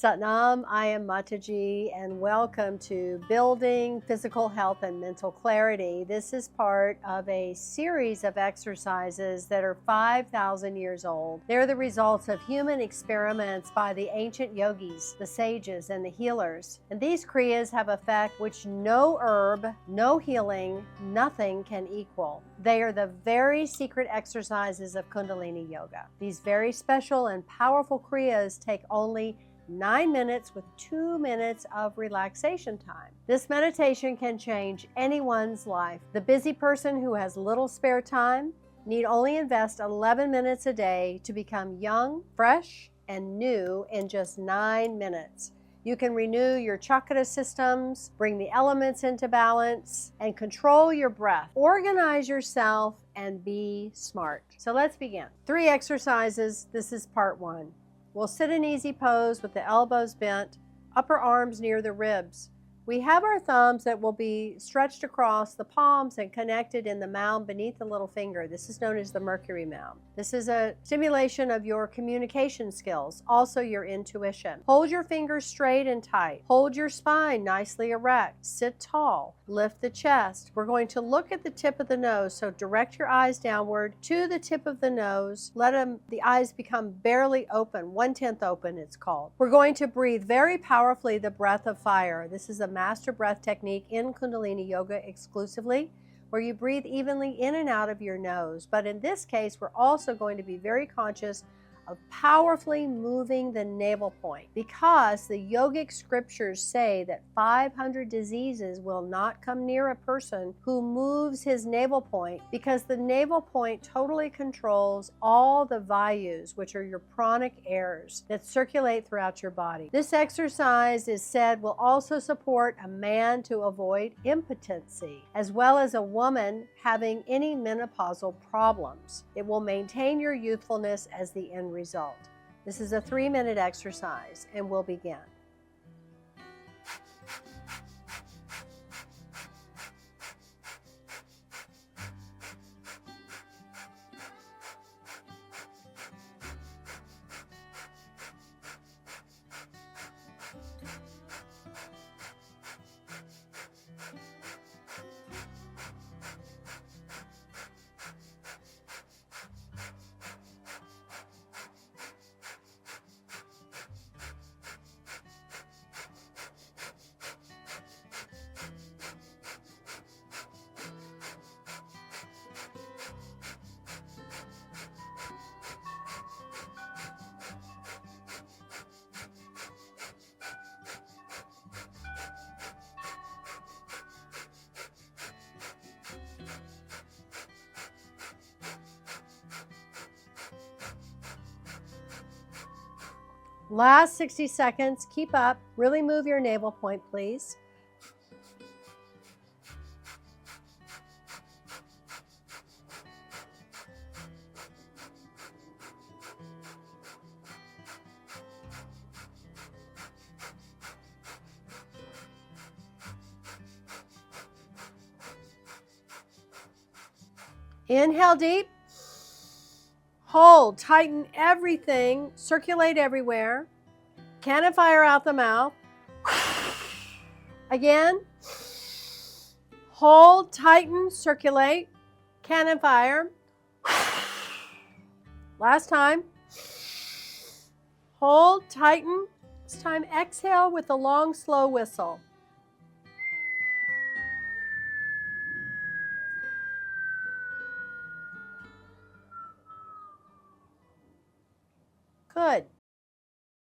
Satnam, I am Mataji, and welcome to Building Physical Health and Mental Clarity. This is part of a series of exercises that are 5,000 years old. They're the results of human experiments by the ancient yogis, the sages, and the healers. And these kriyas have effect which no herb, no healing, nothing can equal. They are the very secret exercises of Kundalini Yoga. These very special and powerful kriyas take only 9 minutes with 2 minutes of relaxation time. This meditation can change anyone's life. The busy person who has little spare time need only invest 11 minutes a day to become young, fresh, and new in just 9 minutes. You can renew your chakra systems, bring the elements into balance, and control your breath. Organize yourself and be smart. So let's begin. 3 exercises. This is part 1. We'll sit in easy pose with the elbows bent, upper arms near the ribs. We have our thumbs that will be stretched across the palms and connected in the mound beneath the little finger. This is known as the Mercury mound. This is a stimulation of your communication skills, also your intuition. Hold your fingers straight and tight. Hold your spine nicely erect. Sit tall. Lift the chest. We're going to look at the tip of the nose, so direct your eyes downward to the tip of the nose. Let the eyes become barely open, 1/10 open it's called. We're going to breathe very powerfully the breath of fire. This is a master breath technique in Kundalini Yoga exclusively, where you breathe evenly in and out of your nose. But in this case, we're also going to be very conscious of powerfully moving the navel point, because the yogic scriptures say that 500 diseases will not come near a person who moves his navel point, because the navel point totally controls all the vayus, which are your pranic airs that circulate throughout your body. This exercise is said will also support a man to avoid impotency, as well as a woman having any menopausal problems. It will maintain your youthfulness as the end result. This is a 3-minute exercise, and we'll begin. Last 60 seconds, keep up. Really move your navel point, please. Inhale deep. Hold, tighten everything, circulate everywhere. Cannon fire out the mouth. Again. Hold, tighten, circulate. Cannon fire. Last time. Hold, tighten. This time exhale with a long, slow whistle. Good.